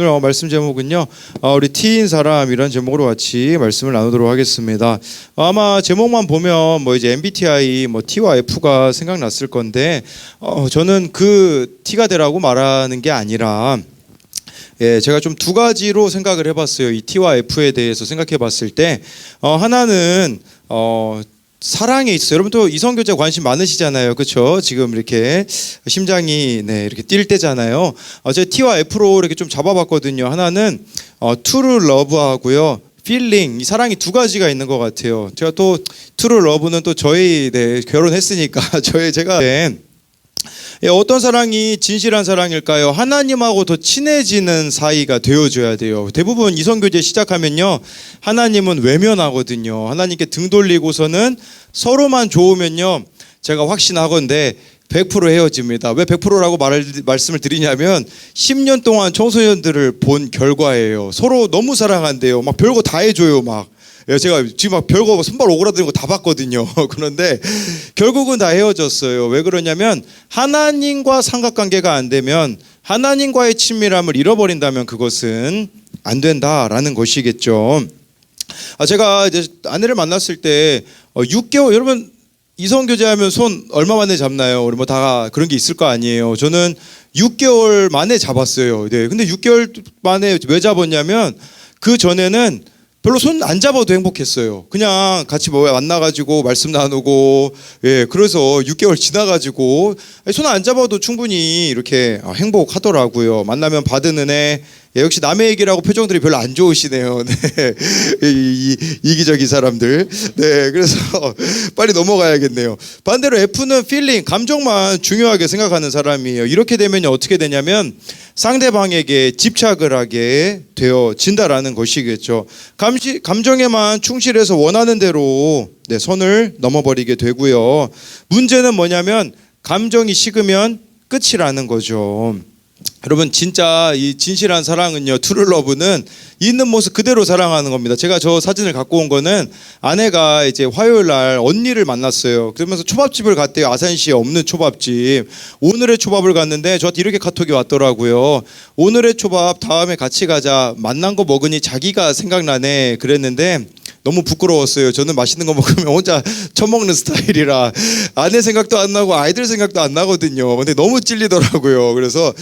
오늘 말씀 제목은요, 우리 T인 사람 이런 제목으로 같이 말씀을 나누도록 하겠습니다. 아마 제목만 보면 뭐 이제 MBTI 뭐 T와 F가 생각났을 건데, 저는 그 T가 되라고 말하는 게 아니라, 제가 좀 두 가지로 생각을 해봤어요. 이 T와 F에 대해서 생각해봤을 때, 하나는 사랑에 있어요. 여러분 또 이성교제 관심 많으시잖아요, 그렇죠? 지금 이렇게 심장이 이렇게 뛸 때잖아요. 제가 T와 F로 이렇게 좀 잡아봤거든요. 하나는 true love하고요, feeling, 이 사랑이 두 가지가 있는 것 같아요. 제가 또 true love는 또 저희 결혼했으니까 제가 어떤 사랑이 진실한 사랑일까요? 하나님하고 더 친해지는 사이가 되어줘야 돼요. 대부분 이성교제 시작하면요, 하나님은 외면하거든요. 하나님께 등 돌리고서는 서로만 좋으면요, 제가 확신하건대 100% 헤어집니다. 왜 100%라고 말씀을 드리냐면 10년 동안 청소년들을 본 결과예요. 서로 너무 사랑한대요. 막 별거 다 해줘요. 제가 지금 막 별거 손발 오그라드는 거 다 봤거든요. 그런데 결국은 다 헤어졌어요. 왜 그러냐면 하나님과 삼각관계가 안 되면, 하나님과의 친밀함을 잃어버린다면 그것은 안 된다라는 것이겠죠. 제가 이제 아내를 만났을 때 6개월, 여러분 이성교제하면 손 얼마 만에 잡나요? 우리 뭐 다 그런 게 있을 거 아니에요. 저는 6개월 만에 잡았어요. 근데 6개월 만에 왜 잡았냐면, 그 전에는 별로 손 안 잡아도 행복했어요. 그냥 같이 만나가지고 말씀 나누고, 그래서 6개월 지나가지고 손 안 잡아도 충분히 이렇게 행복하더라고요. 만나면 받은 은혜. 역시 남의 얘기라고 표정들이 별로 안 좋으시네요. 이기적인 사람들. 그래서 빨리 넘어가야겠네요. 반대로 F는 feeling, 감정만 중요하게 생각하는 사람이에요. 이렇게 되면 어떻게 되냐면 상대방에게 집착을 하게 되어진다라는 것이겠죠. 감정에만 충실해서 원하는 대로 선을 넘어버리게 되고요. 문제는 뭐냐면 감정이 식으면 끝이라는 거죠. 여러분 진짜 이 진실한 사랑은요, true love는 있는 모습 그대로 사랑하는 겁니다. 제가 저 사진을 갖고 온 거는 아내가 이제 화요일 날 언니를 만났어요. 그러면서 초밥집을 갔대요. 아산시에 없는 초밥집. 오늘의 초밥을 갔는데 저한테 이렇게 카톡이 왔더라고요. 오늘의 초밥 다음에 같이 가자. 만난 거 먹으니 자기가 생각나네. 그랬는데 너무 부끄러웠어요. 저는 맛있는 거 먹으면 혼자 처먹는 스타일이라 아내 생각도 안 나고 아이들 생각도 안 나거든요. 근데 너무 찔리더라고요. 그래서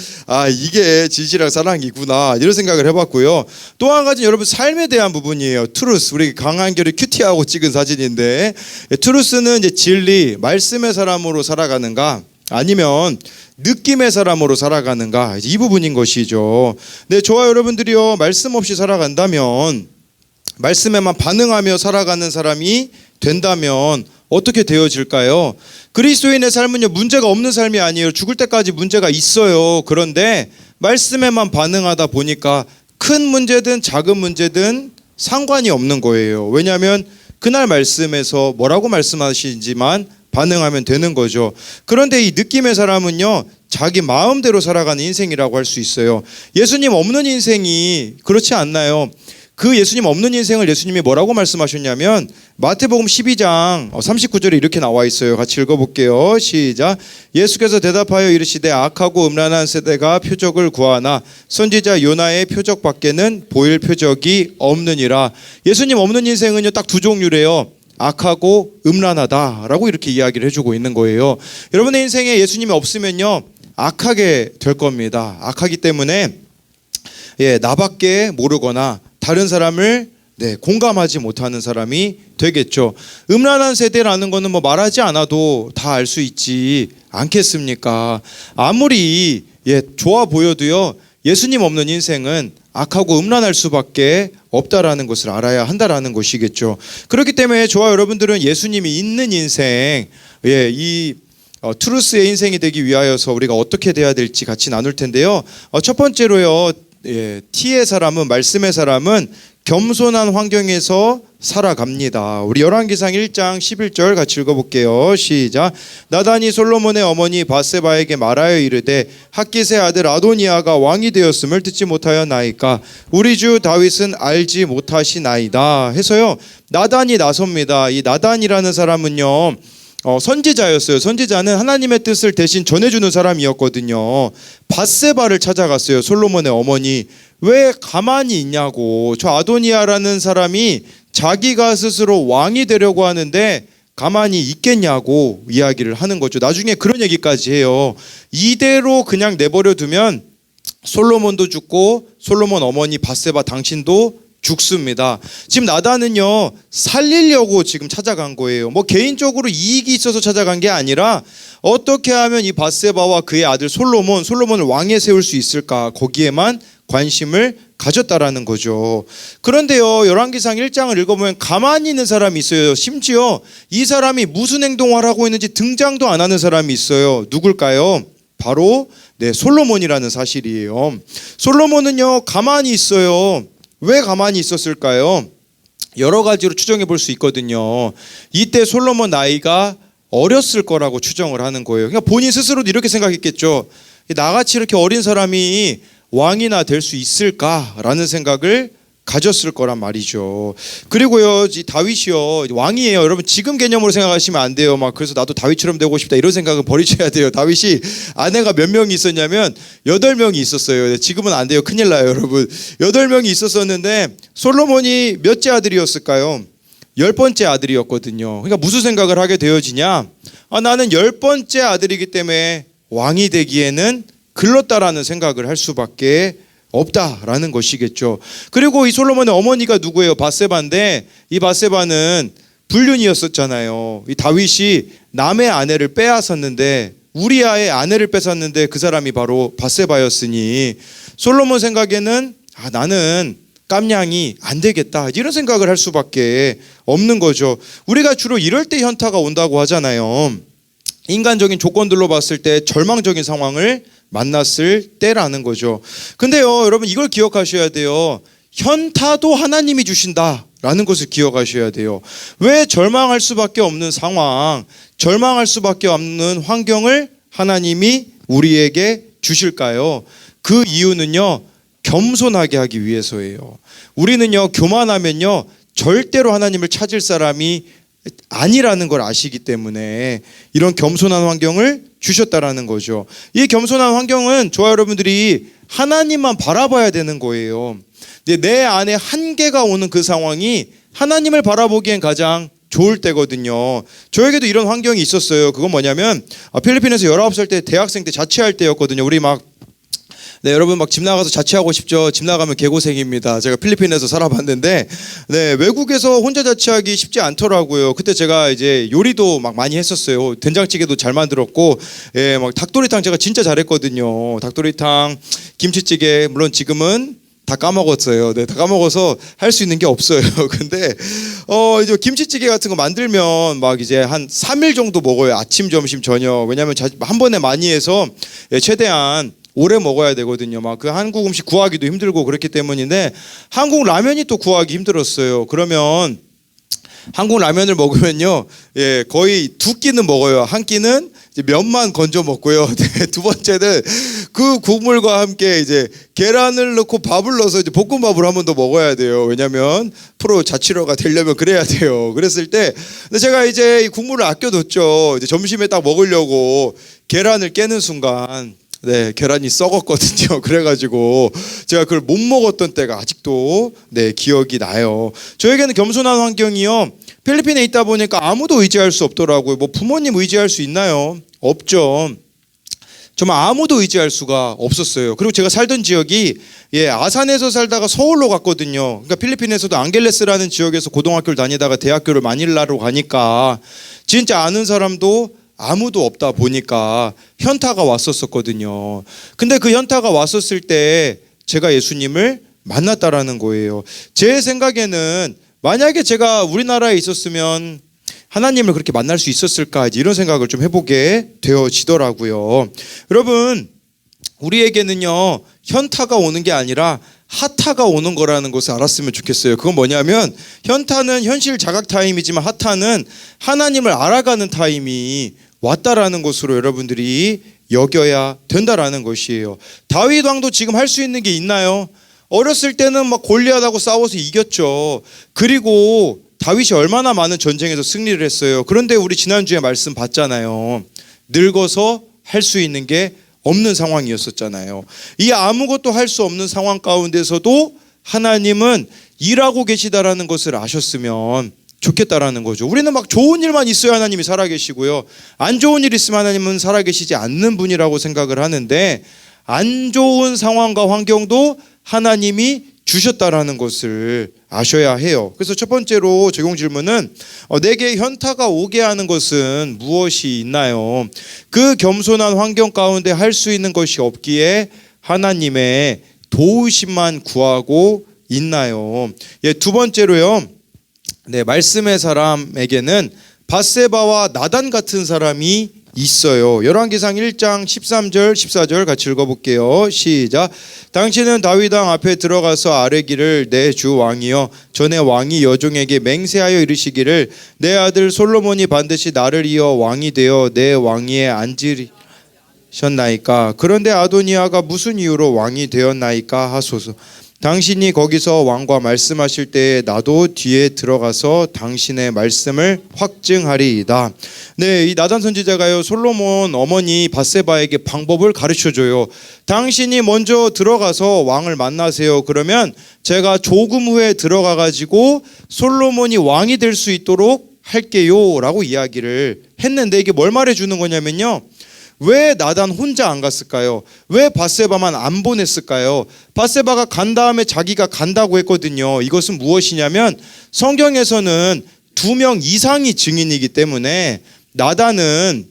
이게 진실한 사랑이구나, 이런 생각을 해봤고요. 또 한 가지 여러분 삶에 대한 부분이에요. 트루스, 우리 강한결이 큐티하고 찍은 사진인데, 트루스는 이제 진리, 말씀의 사람으로 살아가는가 아니면 느낌의 사람으로 살아가는가, 이 부분인 것이죠. 저와 여러분들이요, 말씀 없이 살아간다면, 말씀에만 반응하며 살아가는 사람이 된다면 어떻게 되어질까요? 그리스도인의 삶은요, 문제가 없는 삶이 아니에요. 죽을 때까지 문제가 있어요. 그런데 말씀에만 반응하다 보니까 큰 문제든 작은 문제든 상관이 없는 거예요. 왜냐하면 그날 말씀에서 뭐라고 말씀하시는지만 반응하면 되는 거죠. 그런데 이 느낌의 사람은요, 자기 마음대로 살아가는 인생이라고 할 수 있어요. 예수님 없는 인생이 그렇지 않나요? 그 예수님 없는 인생을 예수님이 뭐라고 말씀하셨냐면 마태복음 12장 39절에 이렇게 나와 있어요. 같이 읽어볼게요. 시작. 예수께서 대답하여 이르시되 악하고 음란한 세대가 표적을 구하나 선지자 요나의 표적밖에는 보일 표적이 없느니라. 예수님 없는 인생은요, 딱 두 종류래요. 악하고 음란하다라고 이렇게 이야기를 해주고 있는 거예요. 여러분의 인생에 예수님이 없으면요, 악하게 될 겁니다. 악하기 때문에 나밖에 모르거나 다른 사람을 공감하지 못하는 사람이 되겠죠. 음란한 세대라는 거는 뭐 말하지 않아도 다 알 수 있지 않겠습니까? 아무리 좋아 보여도요, 예수님 없는 인생은 악하고 음란할 수밖에 없다라는 것을 알아야 한다라는 것이겠죠. 그렇기 때문에 저와 여러분들은 예수님이 있는 인생, 이 트루스의 인생이 되기 위하여서 우리가 어떻게 돼야 될지 같이 나눌 텐데요. 첫 번째로요, T의 사람은, 말씀의 사람은 겸손한 환경에서 살아갑니다. 우리 열왕기상 1장 11절 같이 읽어볼게요. 시작. 나단이 솔로몬의 어머니 바세바에게 말하여 이르되 핫깃의 아들 아도니아가 왕이 되었음을 듣지 못하였나이까 우리 주 다윗은 알지 못하시나이다 해서요, 나단이 나섭니다. 이 나단이라는 사람은요, 선지자였어요. 선지자는 하나님의 뜻을 대신 전해주는 사람이었거든요. 밧세바를 찾아갔어요. 솔로몬의 어머니. 왜 가만히 있냐고. 저 아도니아라는 사람이 자기가 스스로 왕이 되려고 하는데 가만히 있겠냐고 이야기를 하는 거죠. 나중에 그런 얘기까지 해요. 이대로 그냥 내버려 두면 솔로몬도 죽고 솔로몬 어머니 밧세바 당신도 죽습니다. 지금 나단은요 살리려고 지금 찾아간 거예요. 뭐 개인적으로 이익이 있어서 찾아간 게 아니라 어떻게 하면 이 밧세바와 그의 아들 솔로몬을 왕에 세울 수 있을까, 거기에만 관심을 가졌다라는 거죠. 그런데요 열왕기상 1장을 읽어보면 가만히 있는 사람이 있어요. 심지어 이 사람이 무슨 행동을 하고 있는지 등장도 안 하는 사람이 있어요. 누굴까요? 바로 솔로몬이라는 사실이에요. 솔로몬은요 가만히 있어요. 왜 가만히 있었을까요? 여러 가지로 추정해 볼 수 있거든요. 이때 솔로몬 나이가 어렸을 거라고 추정을 하는 거예요. 그러니까 본인 스스로도 이렇게 생각했겠죠. 나같이 이렇게 어린 사람이 왕이나 될 수 있을까라는 생각을 가졌을 거란 말이죠. 그리고요 이 다윗이요 왕이에요. 여러분 지금 개념으로 생각하시면 안 돼요. 막 그래서 나도 다윗처럼 되고 싶다 이런 생각은 버리셔야 돼요. 다윗이 아내가 몇 명이 있었냐면 8명이 있었어요. 지금은 안 돼요. 큰일 나요 여러분. 8명이 있었었는데 솔로몬이 몇째 아들이었을까요? 10번째 아들이었거든요. 그러니까 무슨 생각을 하게 되어지냐, 나는 10번째 아들이기 때문에 왕이 되기에는 글렀다라는 생각을 할 수밖에 없다라는 것이겠죠. 그리고 이 솔로몬의 어머니가 누구예요? 밧세바인데 이 밧세바는 불륜이었었잖아요. 이 다윗이 남의 아내를 빼앗았는데, 우리아의 아내를 뺏었는데 그 사람이 바로 밧세바였으니 솔로몬 생각에는 나는 깜냥이 안 되겠다 이런 생각을 할 수밖에 없는 거죠. 우리가 주로 이럴 때 현타가 온다고 하잖아요. 인간적인 조건들로 봤을 때 절망적인 상황을 만났을 때라는 거죠. 근데요 여러분 이걸 기억하셔야 돼요. 현타도 하나님이 주신다라는 것을 기억하셔야 돼요. 왜 절망할 수밖에 없는 상황, 절망할 수밖에 없는 환경을 하나님이 우리에게 주실까요? 그 이유는요 겸손하게 하기 위해서예요. 우리는요 교만하면요 절대로 하나님을 찾을 사람이 아니라는 걸 아시기 때문에 이런 겸손한 환경을 주셨다라는 거죠. 이 겸손한 환경은 저와 여러분들이 하나님만 바라봐야 되는 거예요. 내 안에 한계가 오는 그 상황이 하나님을 바라보기엔 가장 좋을 때거든요. 저에게도 이런 환경이 있었어요. 그건 뭐냐면 필리핀에서 19살 때 대학생 때 자취할 때였거든요. 우리 여러분 집 나가서 자취하고 싶죠? 집 나가면 개고생입니다. 제가 필리핀에서 살아봤는데 외국에서 혼자 자취하기 쉽지 않더라고요. 그때 제가 이제 요리도 많이 했었어요. 된장찌개도 잘 만들었고, 닭도리탕 제가 진짜 잘했거든요. 닭도리탕, 김치찌개, 물론 지금은 다 까먹었어요. 다 까먹어서 할 수 있는 게 없어요. 근데 이제 김치찌개 같은 거 만들면 이제 한 3일 정도 먹어요. 아침, 점심, 저녁. 왜냐하면 한 번에 많이 해서 최대한 오래 먹어야 되거든요. 그 한국 음식 구하기도 힘들고 그렇기 때문인데, 한국 라면이 또 구하기 힘들었어요. 그러면 한국 라면을 먹으면요 거의 2끼는 먹어요. 한 끼는 이제 면만 건져 먹고요. 두 번째는 그 국물과 함께 이제 계란을 넣고 밥을 넣어서 이제 볶음밥을 한 번 더 먹어야 돼요. 왜냐면 프로 자취러가 되려면 그래야 돼요. 그랬을 때 근데 제가 이제 이 국물을 아껴뒀죠. 이제 점심에 딱 먹으려고 계란을 깨는 순간 계란이 썩었거든요. 그래가지고 제가 그걸 못 먹었던 때가 아직도 기억이 나요. 저에게는 겸손한 환경이요 필리핀에 있다 보니까 아무도 의지할 수 없더라고요. 부모님 의지할 수 있나요? 없죠. 정말 아무도 의지할 수가 없었어요. 그리고 제가 살던 지역이 아산에서 살다가 서울로 갔거든요. 그러니까 필리핀에서도 앙겔레스라는 지역에서 고등학교를 다니다가 대학교를 마닐라로 가니까 진짜 아는 사람도 아무도 없다 보니까 현타가 왔었거든요. 근데 그 현타가 왔었을 때 제가 예수님을 만났다라는 거예요. 제 생각에는 만약에 제가 우리나라에 있었으면 하나님을 그렇게 만날 수 있었을까 이런 생각을 좀 해보게 되어지더라고요. 여러분 우리에게는요 현타가 오는 게 아니라 하타가 오는 거라는 것을 알았으면 좋겠어요. 그건 뭐냐면 현타는 현실 자각 타임이지만 하타는 하나님을 알아가는 타임이 왔다라는 것으로 여러분들이 여겨야 된다라는 것이에요. 다윗 왕도 지금 할 수 있는 게 있나요? 어렸을 때는 골리앗하고 싸워서 이겼죠. 그리고 다윗이 얼마나 많은 전쟁에서 승리를 했어요. 그런데 우리 지난주에 말씀 봤잖아요. 늙어서 할 수 있는 게 없는 상황이었었잖아요. 이 아무것도 할 수 없는 상황 가운데서도 하나님은 일하고 계시다라는 것을 아셨으면 좋겠다라는 거죠. 우리는 막 좋은 일만 있어야 하나님이 살아계시고요, 안 좋은 일 있으면 하나님은 살아계시지 않는 분이라고 생각을 하는데, 안 좋은 상황과 환경도 하나님이 주셨다라는 것을 아셔야 해요. 그래서 첫 번째로 적용 질문은 내게 현타가 오게 하는 것은 무엇이 있나요? 그 겸손한 환경 가운데 할 수 있는 것이 없기에 하나님의 도우심만 구하고 있나요? 두 번째로요, 말씀의 사람에게는 밧세바와 나단 같은 사람이 있어요. 열왕기상 1장 13절 14절 같이 읽어볼게요. 시작. 당신은 다윗 왕 앞에 들어가서 아뢰기를 내 주 왕이여, 전에 왕이 여종에게 맹세하여 이르시기를 내 아들 솔로몬이 반드시 나를 이어 왕이 되어 내 왕위에 앉으셨나이까. 그런데 아도니아가 무슨 이유로 왕이 되었나이까 하소서. 당신이 거기서 왕과 말씀하실 때에 나도 뒤에 들어가서 당신의 말씀을 확증하리이다. 이 나단 선지자가요, 솔로몬 어머니 밧세바에게 방법을 가르쳐줘요. 당신이 먼저 들어가서 왕을 만나세요. 그러면 제가 조금 후에 들어가 가지고 솔로몬이 왕이 될 수 있도록 할게요 라고 이야기를 했는데, 이게 뭘 말해주는 거냐면요, 왜 나단 혼자 안 갔을까요? 왜 밧세바만 안 보냈을까요? 밧세바가 간 다음에 자기가 간다고 했거든요. 이것은 무엇이냐면, 성경에서는 2명 이상이 증인이기 때문에 나단은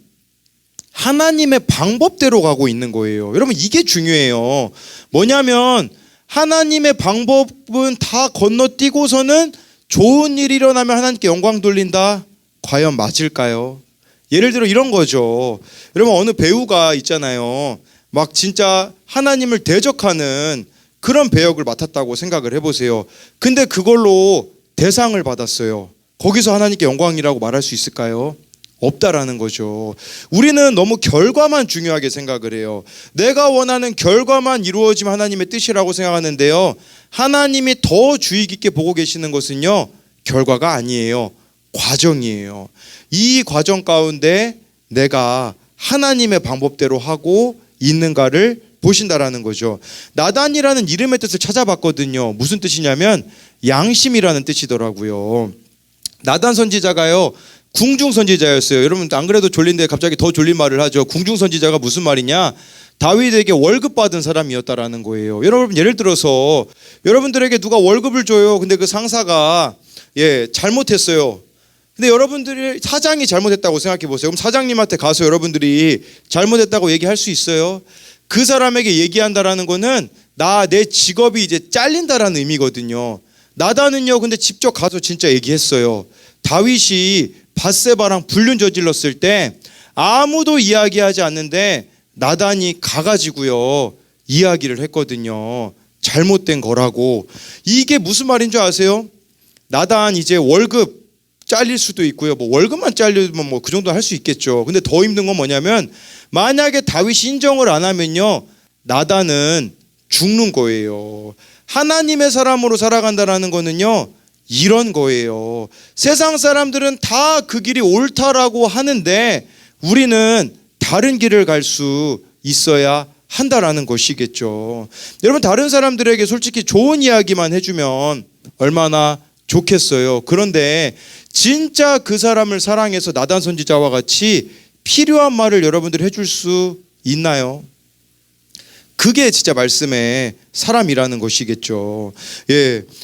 하나님의 방법대로 가고 있는 거예요. 여러분, 이게 중요해요. 뭐냐면 하나님의 방법은 다 건너뛰고서는 좋은 일이 일어나면 하나님께 영광 돌린다. 과연 맞을까요? 예를 들어 이런 거죠. 여러분, 어느 배우가 있잖아요. 막 진짜 하나님을 대적하는 그런 배역을 맡았다고 생각을 해보세요. 근데 그걸로 대상을 받았어요. 거기서 하나님께 영광이라고 말할 수 있을까요? 없다라는 거죠. 우리는 너무 결과만 중요하게 생각을 해요. 내가 원하는 결과만 이루어지면 하나님의 뜻이라고 생각하는데요, 하나님이 더 주의 깊게 보고 계시는 것은요, 결과가 아니에요. 과정이에요. 이 과정 가운데 내가 하나님의 방법대로 하고 있는가를 보신다라는 거죠. 나단이라는 이름의 뜻을 찾아봤거든요. 무슨 뜻이냐면 양심이라는 뜻이더라고요. 나단 선지자가요, 궁중 선지자였어요. 여러분, 안 그래도 졸린데 갑자기 더 졸린 말을 하죠. 궁중 선지자가 무슨 말이냐? 다윗에게 월급 받은 사람이었다라는 거예요. 여러분, 예를 들어서 여러분들에게 누가 월급을 줘요. 근데 그 상사가 잘못했어요. 근데 여러분들이 사장이 잘못했다고 생각해 보세요. 그럼 사장님한테 가서 여러분들이 잘못했다고 얘기할 수 있어요? 그 사람에게 얘기한다라는 거는 내 직업이 이제 잘린다라는 의미거든요. 나단은요, 근데 직접 가서 진짜 얘기했어요. 다윗이 밧세바랑 불륜 저질렀을 때 아무도 이야기하지 않는데 나단이 가가지고요 이야기를 했거든요. 잘못된 거라고. 이게 무슨 말인 줄 아세요? 나단 이제 월급 잘릴 수도 있고요. 월급만 잘리면 그 정도 할 수 있겠죠. 근데 더 힘든 건 뭐냐면, 만약에 다윗이 인정을 안 하면요, 나단은 죽는 거예요. 하나님의 사람으로 살아간다라는 거는요, 이런 거예요. 세상 사람들은 다 그 길이 옳다라고 하는데 우리는 다른 길을 갈 수 있어야 한다라는 것이겠죠. 여러분, 다른 사람들에게 솔직히 좋은 이야기만 해주면 얼마나 좋겠어요. 그런데 진짜 그 사람을 사랑해서 나단 선지자와 같이 필요한 말을 여러분들이 해줄 수 있나요? 그게 진짜 말씀의 사람이라는 것이겠죠.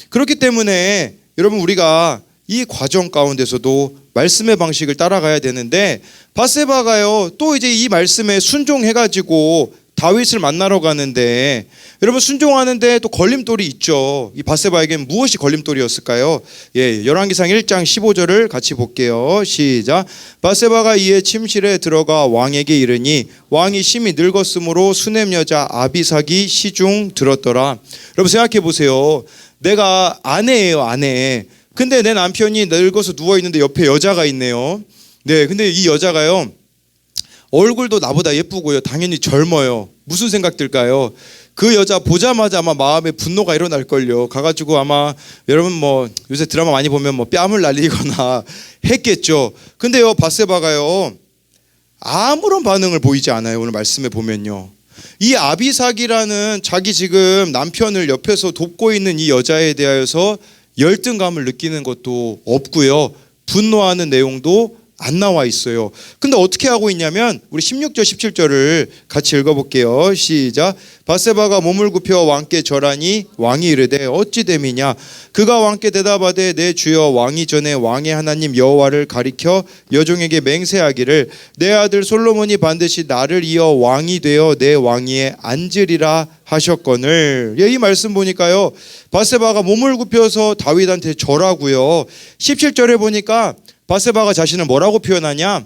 그렇기 때문에 여러분, 우리가 이 과정 가운데서도 말씀의 방식을 따라가야 되는데, 밧세바가요 또 이제 이 말씀에 순종해가지고 다윗을 만나러 가는데, 여러분, 순종하는데 또 걸림돌이 있죠. 이 밧세바에게는 무엇이 걸림돌이었을까요? 열왕기상 1장 15절을 같이 볼게요. 시작. 밧세바가 이에 침실에 들어가 왕에게 이르니 왕이 심히 늙었으므로 수냄 여자 아비삭이 시중 들었더라. 여러분, 생각해 보세요. 내가 아내예요, 아내. 근데 내 남편이 늙어서 누워 있는데 옆에 여자가 있네요. 근데 이 여자가요, 얼굴도 나보다 예쁘고요, 당연히 젊어요. 무슨 생각 들까요? 그 여자 보자마자 아마 마음에 분노가 일어날걸요. 가가지고 아마 여러분 뭐 요새 드라마 많이 보면 뭐 뺨을 날리거나 했겠죠. 근데요, 밧세바가요 아무런 반응을 보이지 않아요. 오늘 말씀에 보면요, 이 아비삭이라는 자기 지금 남편을 옆에서 돕고 있는 이 여자에 대하여서 열등감을 느끼는 것도 없고요, 분노하는 내용도 안 나와 있어요. 근데 어떻게 하고 있냐면 우리 16절 17절을 같이 읽어볼게요. 시작. 밧세바가 몸을 굽혀 왕께 절하니 왕이 이르되 어찌 됨이냐. 그가 왕께 대답하되 내 주여 왕이 전에 왕의 하나님 여호와를 가리켜 여종에게 맹세하기를 내 아들 솔로몬이 반드시 나를 이어 왕이 되어 내 왕위에 앉으리라 하셨거늘. 이 말씀 보니까요, 밧세바가 몸을 굽혀서 다윗한테 절하고요, 17절에 보니까 밧세바가 자신을 뭐라고 표현하냐?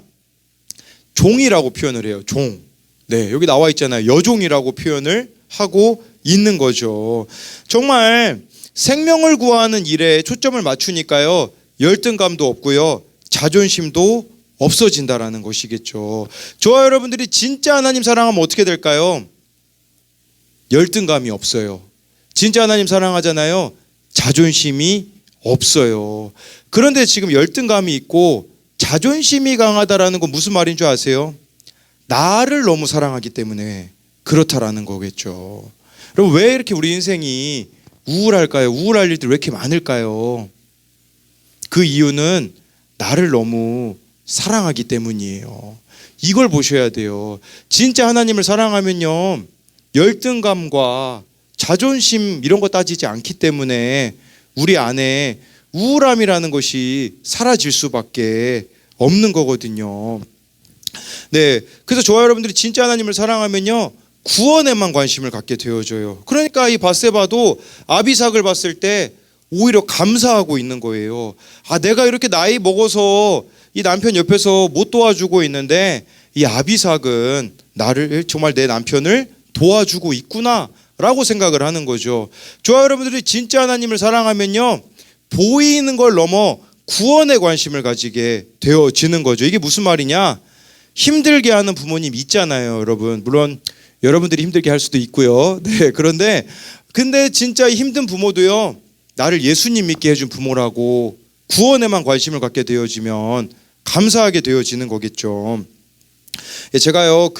종이라고 표현을 해요. 종. 네, 여기 나와 있잖아요. 여종이라고 표현을 하고 있는 거죠. 정말 생명을 구하는 일에 초점을 맞추니까요, 열등감도 없고요, 자존심도 없어진다라는 것이겠죠. 저와 여러분들이 진짜 하나님 사랑하면 어떻게 될까요? 열등감이 없어요. 진짜 하나님 사랑하잖아요. 자존심이 없어요. 그런데 지금 열등감이 있고 자존심이 강하다라는 건 무슨 말인 줄 아세요? 나를 너무 사랑하기 때문에 그렇다라는 거겠죠. 그럼 왜 이렇게 우리 인생이 우울할까요? 우울할 일들이 왜 이렇게 많을까요? 그 이유는 나를 너무 사랑하기 때문이에요. 이걸 보셔야 돼요. 진짜 하나님을 사랑하면요, 열등감과 자존심 이런 거 따지지 않기 때문에 우리 안에 우울함이라는 것이 사라질 수밖에 없는 거거든요. 네, 그래서 저와 여러분들이 진짜 하나님을 사랑하면요, 구원에만 관심을 갖게 되어져요. 그러니까 이 밧세바도 아비삭을 봤을 때 오히려 감사하고 있는 거예요. 아, 내가 이렇게 나이 먹어서 이 남편 옆에서 못 도와주고 있는데 이 아비삭은 나를, 정말 내 남편을 도와주고 있구나 라고 생각을 하는 거죠. 저와 여러분들이 진짜 하나님을 사랑하면요, 보이는 걸 넘어 구원에 관심을 가지게 되어지는 거죠. 이게 무슨 말이냐? 힘들게 하는 부모님 있잖아요, 여러분. 물론 여러분들이 힘들게 할 수도 있고요. 네, 근데 진짜 힘든 부모도요, 나를 예수님 믿게 해준 부모라고 구원에만 관심을 갖게 되어지면 감사하게 되어지는 거겠죠. 제가요,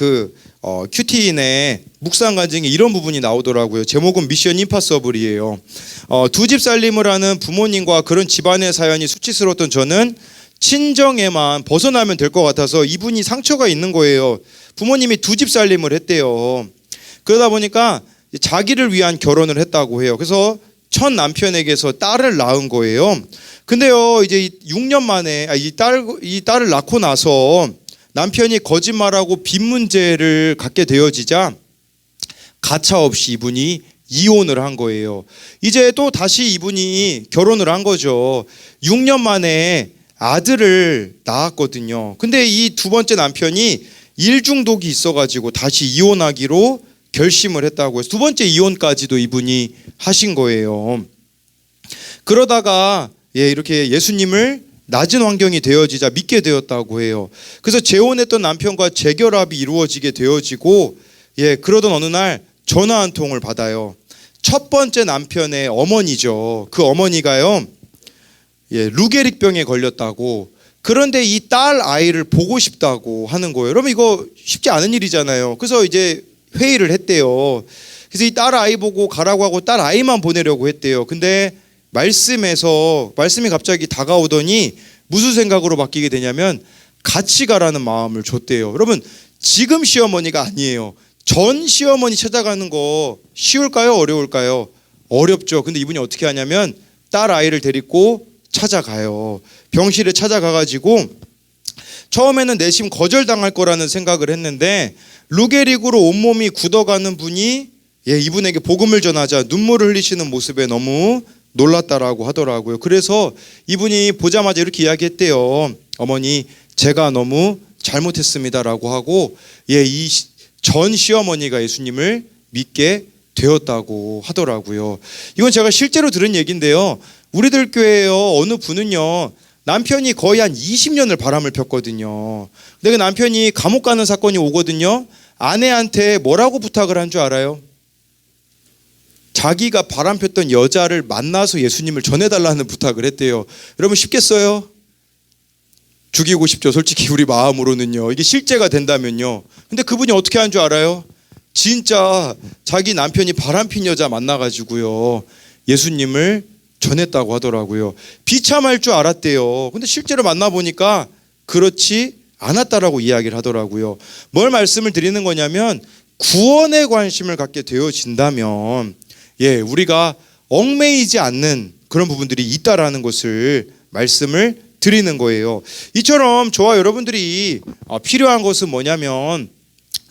큐티인의 묵상 간증에 이런 부분이 나오더라고요. 제목은 미션 임파서블이에요. 두 집 살림을 하는 부모님과 그런 집안의 사연이 수치스러웠던 저는 친정에만 벗어나면 될 것 같아서 이분이 상처가 있는 거예요. 부모님이 두 집 살림을 했대요. 그러다 보니까 자기를 위한 결혼을 했다고 해요. 그래서 첫 남편에게서 딸을 낳은 거예요. 근데요, 이제 6년 만에 이 딸을 낳고 나서 남편이 거짓말하고 빚 문제를 갖게 되어지자 가차없이 이분이 이혼을 한 거예요. 이제 또 다시 이분이 결혼을 한 거죠. 6년 만에 아들을 낳았거든요. 근데 이 두 번째 남편이 일 중독이 있어가지고 다시 이혼하기로 결심을 했다고 해서 두 번째 이혼까지도 이분이 하신 거예요. 그러다가 이렇게 예수님을 낮은 환경이 되어지자 믿게 되었다고 해요. 그래서 재혼했던 남편과 재결합이 이루어지게 되어지고, 그러던 어느 날 전화 한 통을 받아요. 첫 번째 남편의 어머니죠. 그 어머니가요, 루게릭병에 걸렸다고. 그런데 이 딸 아이를 보고 싶다고 하는 거예요. 여러분, 이거 쉽지 않은 일이잖아요. 그래서 이제 회의를 했대요. 그래서 이 딸 아이 보고 가라고 하고 딸 아이만 보내려고 했대요. 근데 말씀이 갑자기 다가오더니 무슨 생각으로 바뀌게 되냐면 같이 가라는 마음을 줬대요. 여러분, 지금 시어머니가 아니에요. 전 시어머니 찾아가는 거 쉬울까요? 어려울까요? 어렵죠. 근데 이분이 어떻게 하냐면 딸 아이를 데리고 찾아가요. 병실에 찾아가가지고 처음에는 내심 거절당할 거라는 생각을 했는데 루게릭으로 온몸이 굳어가는 분이 이분에게 복음을 전하자 눈물을 흘리시는 모습에 너무 놀랐다라고 하더라고요. 그래서 이분이 보자마자 이렇게 이야기했대요. 어머니, 제가 너무 잘못했습니다라고 하고 이 전 시어머니가 예수님을 믿게 되었다고 하더라고요. 이건 제가 실제로 들은 얘기인데요. 우리들 교회에요, 어느 분은요, 남편이 거의 한 20년을 바람을 폈거든요. 근데 그 남편이 감옥 가는 사건이 오거든요. 아내한테 뭐라고 부탁을 한 줄 알아요? 자기가 바람폈던 여자를 만나서 예수님을 전해달라는 부탁을 했대요. 여러분 쉽겠어요? 죽이고 싶죠. 솔직히 우리 마음으로는요. 이게 실제가 된다면요. 근데 그분이 어떻게 한 줄 알아요? 진짜 자기 남편이 바람핀 여자 만나가지고요, 예수님을 전했다고 하더라고요. 비참할 줄 알았대요. 근데 실제로 만나보니까 그렇지 않았다라고 이야기를 하더라고요. 뭘 말씀을 드리는 거냐면, 구원에 관심을 갖게 되어진다면 우리가 얽매이지 않는 그런 부분들이 있다라는 것을 말씀을 드리는 거예요. 이처럼 저와 여러분들이 필요한 것은 뭐냐면,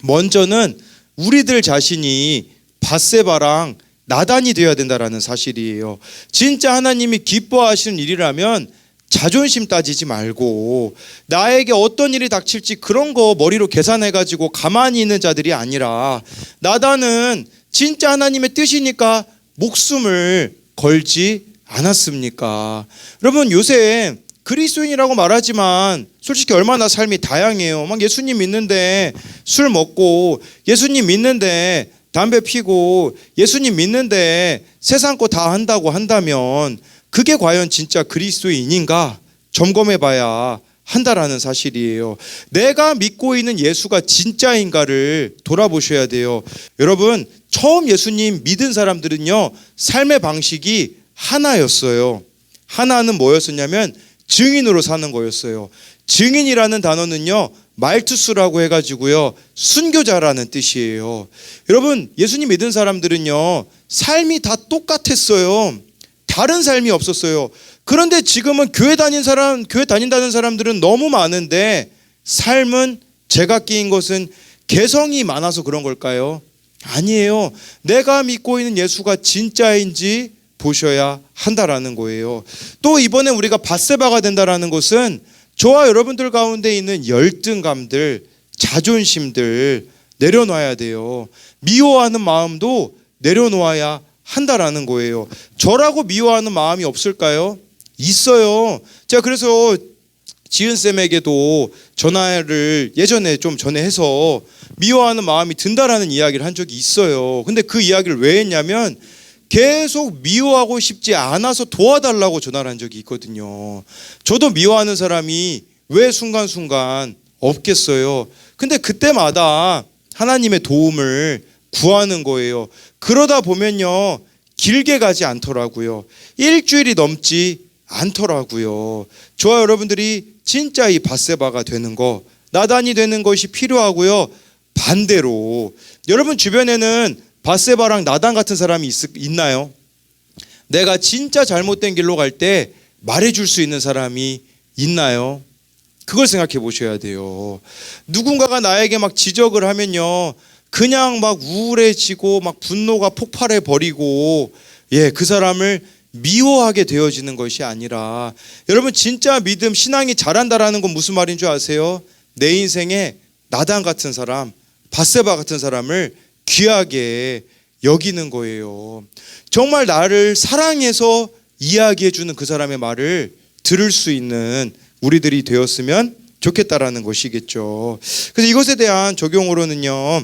먼저는 우리들 자신이 밧세바랑 나단이 되어야 된다라는 사실이에요. 진짜 하나님이 기뻐하시는 일이라면 자존심 따지지 말고, 나에게 어떤 일이 닥칠지 그런 거 머리로 계산해가지고 가만히 있는 자들이 아니라, 나단은 진짜 하나님의 뜻이니까 목숨을 걸지 않았습니까? 여러분, 요새 그리스도인이라고 말하지만 솔직히 얼마나 삶이 다양해요. 막 예수님 믿는데 술 먹고, 예수님 믿는데 담배 피고, 예수님 믿는데 세상 거 다 한다고 한다면 그게 과연 진짜 그리스도인인가 점검해봐야 한다라는 사실이에요. 내가 믿고 있는 예수가 진짜인가를 돌아보셔야 돼요. 여러분, 처음 예수님 믿은 사람들은요, 삶의 방식이 하나였어요. 하나는 뭐였었냐면 증인으로 사는 거였어요. 증인이라는 단어는요, 말투스라고 해가지고요, 순교자라는 뜻이에요. 여러분, 예수님 믿은 사람들은요, 삶이 다 똑같았어요. 다른 삶이 없었어요. 그런데 지금은 교회 다닌다는 사람들은 너무 많은데, 삶은 제각기인 것은 개성이 많아서 그런 걸까요? 아니에요. 내가 믿고 있는 예수가 진짜인지 보셔야 한다라는 거예요. 또 이번에 우리가 밧세바가 된다라는 것은 저와 여러분들 가운데 있는 열등감들, 자존심들 내려놔야 돼요. 미워하는 마음도 내려놓아야 한다라는 거예요. 저라고 미워하는 마음이 없을까요? 있어요. 제가 그래서 지은쌤에게도 전화를 예전에 좀 전에 해서 미워하는 마음이 든다라는 이야기를 한 적이 있어요. 근데 그 이야기를 왜 했냐면, 계속 미워하고 싶지 않아서 도와달라고 전화를 한 적이 있거든요. 저도 미워하는 사람이 왜 순간순간 없겠어요. 근데 그때마다 하나님의 도움을 구하는 거예요. 그러다 보면요, 길게 가지 않더라고요. 일주일이 넘지 않더라고요. 저와 여러분들이 진짜 이 밧세바가 되는 거, 나단이 되는 것이 필요하고요. 반대로 여러분 주변에는 밧세바랑 나단 같은 사람이 있나요? 내가 진짜 잘못된 길로 갈 때 말해줄 수 있는 사람이 있나요? 그걸 생각해 보셔야 돼요. 누군가가 나에게 막 지적을 하면요, 그냥 막 우울해지고 막 분노가 폭발해 버리고, 그 사람을 미워하게 되어지는 것이 아니라, 여러분 진짜 믿음, 신앙이 자란다라는 건 무슨 말인 줄 아세요? 내 인생에 나단 같은 사람, 밧세바 같은 사람을 귀하게 여기는 거예요. 정말 나를 사랑해서 이야기해주는 그 사람의 말을 들을 수 있는 우리들이 되었으면 좋겠다라는 것이겠죠. 그래서 이것에 대한 적용으로는요,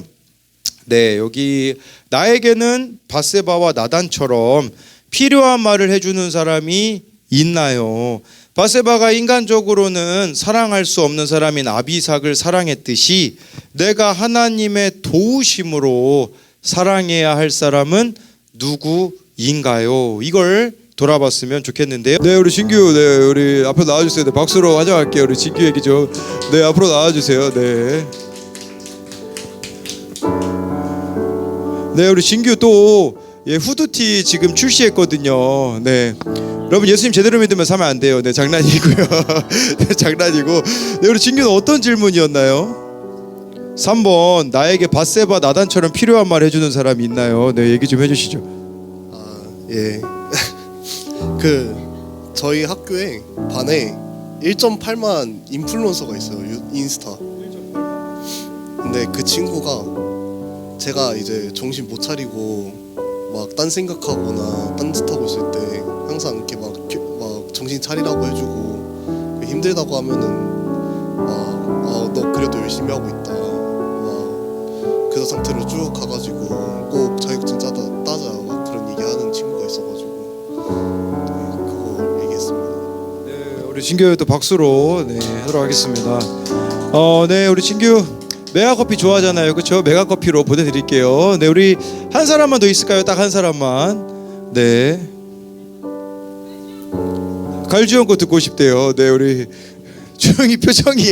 여기 나에게는 밧세바와 나단처럼 필요한 말을 해주는 사람이 있나요? 밧세바가 인간적으로는 사랑할 수 없는 사람인 아비삭을 사랑했듯이, 내가 하나님의 도우심으로 사랑해야 할 사람은 누구인가요? 이걸 돌아봤으면 좋겠는데요. 우리 진규, 우리 앞으로 나와주세요. 박수로 환영할게요. 우리 진규 얘기죠. 앞으로 나와주세요. 우리 진규 또 후드티 지금 출시했거든요. 여러분 예수님 제대로 믿으면 사면 안 돼요. 장난이고요. 장난이고. 우리 진규는 어떤 질문이었나요? 3번, 나에게 밧세바 나단처럼 필요한 말 해주는 사람이 있나요? 얘기 좀 해주시죠. 저희 학교에 반에 1.8만 인플루언서가 있어요. 인스타. 근데 그 친구가 제가 이제 정신 못 차리고 막 딴 생각하거나 딴짓하고 있을 때 항상 이렇게 막 정신 차리라고 해주고, 힘들다고 하면은 너 그래도 열심히 하고 있다, 그 상태로 쭉 가가지고 꼭 자격증 따자 막 그런 얘기 진규 또 박수로 네 하도록 하겠습니다. 네 우리 진규 메가커피 좋아하잖아요, 그렇죠? 메가커피로 보내드릴게요. 네 우리 한 사람만 더 있을까요? 딱 한 사람만. 네. 갈주영 거 듣고 싶대요. 네 우리 주영이 표정이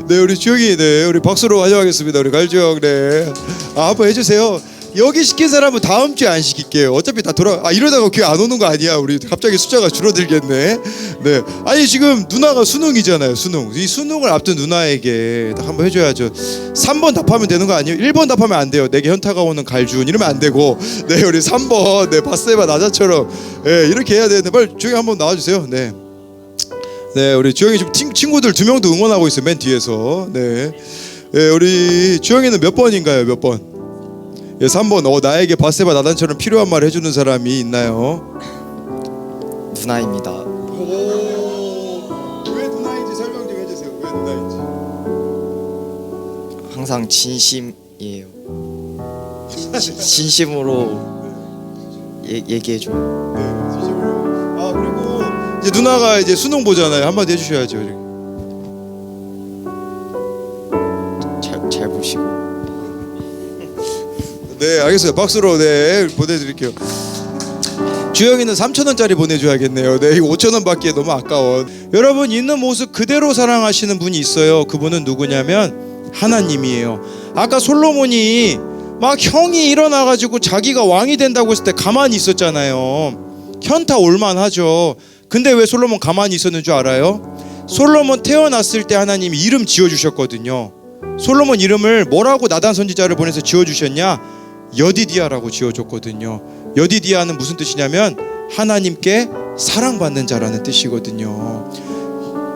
네 우리 주영이 네 우리 박수로 가져가겠습니다. 우리 갈주영 네 한번 해주세요. 여기 시킨 사람은 다음 주에 안 시킬게요. 어차피 다 이러다가 교회 안 오는 거 아니야? 우리 갑자기 숫자가 줄어들겠네. 네 아니 지금 누나가 수능이잖아요. 이 수능을 앞둔 누나에게 딱 한번 해줘야죠. 3번 답하면 되는 거 아니에요? 1번 답하면 안 돼요. 내게 현타가 오는 갈준 이러면 안 되고 네 우리 3번 네 바세바 나자처럼 네 이렇게 해야 되는데 빨리 주영이 한번 나와주세요. 네. 네 우리 주영이 지금 친구들 2명도 응원하고 있어요. 맨 뒤에서. 네 우리 주영이는 몇 번인가요? 몇 번? 예, 3번. 나에게 바세바 나단처럼 필요한 말을 해주는 사람이 있나요? 누나입니다. 왜 누나인지 설명 좀 해주세요. 왜 누나인지. 항상 진심이에요. 진심으로 얘기해줘요. 네, 진심으로. 그리고 이제 누나가 이제 수능 보잖아요. 한마디 해주셔야죠. 잘 보시고. 네, 알겠어요. 박수로 네 보내드릴게요. 주영이는 3,000원짜리 보내줘야겠네요. 네, 이거 5,000원 받기에 너무 아까워. 여러분 있는 모습 그대로 사랑하시는 분이 있어요. 그분은 누구냐면 하나님이에요. 아까 솔로몬이 막 형이 일어나가지고 자기가 왕이 된다고 했을 때 가만히 있었잖아요. 현타 올만하죠. 근데 왜 솔로몬 가만히 있었는 줄 알아요? 솔로몬 태어났을 때 하나님이 이름 지어주셨거든요. 솔로몬 이름을 뭐라고 나단 선지자를 보내서 지어주셨냐? 여디디아라고 지어줬거든요. 여디디아는 무슨 뜻이냐면 하나님께 사랑받는 자라는 뜻이거든요.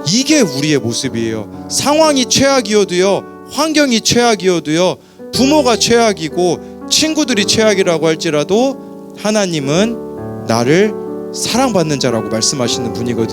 이게 우리의 모습이에요. 상황이 최악이어도요, 환경이 최악이어도요, 부모가 최악이고 친구들이 최악이라고 할지라도 하나님은 나를 사랑받는 자라고 말씀하시는 분이거든요.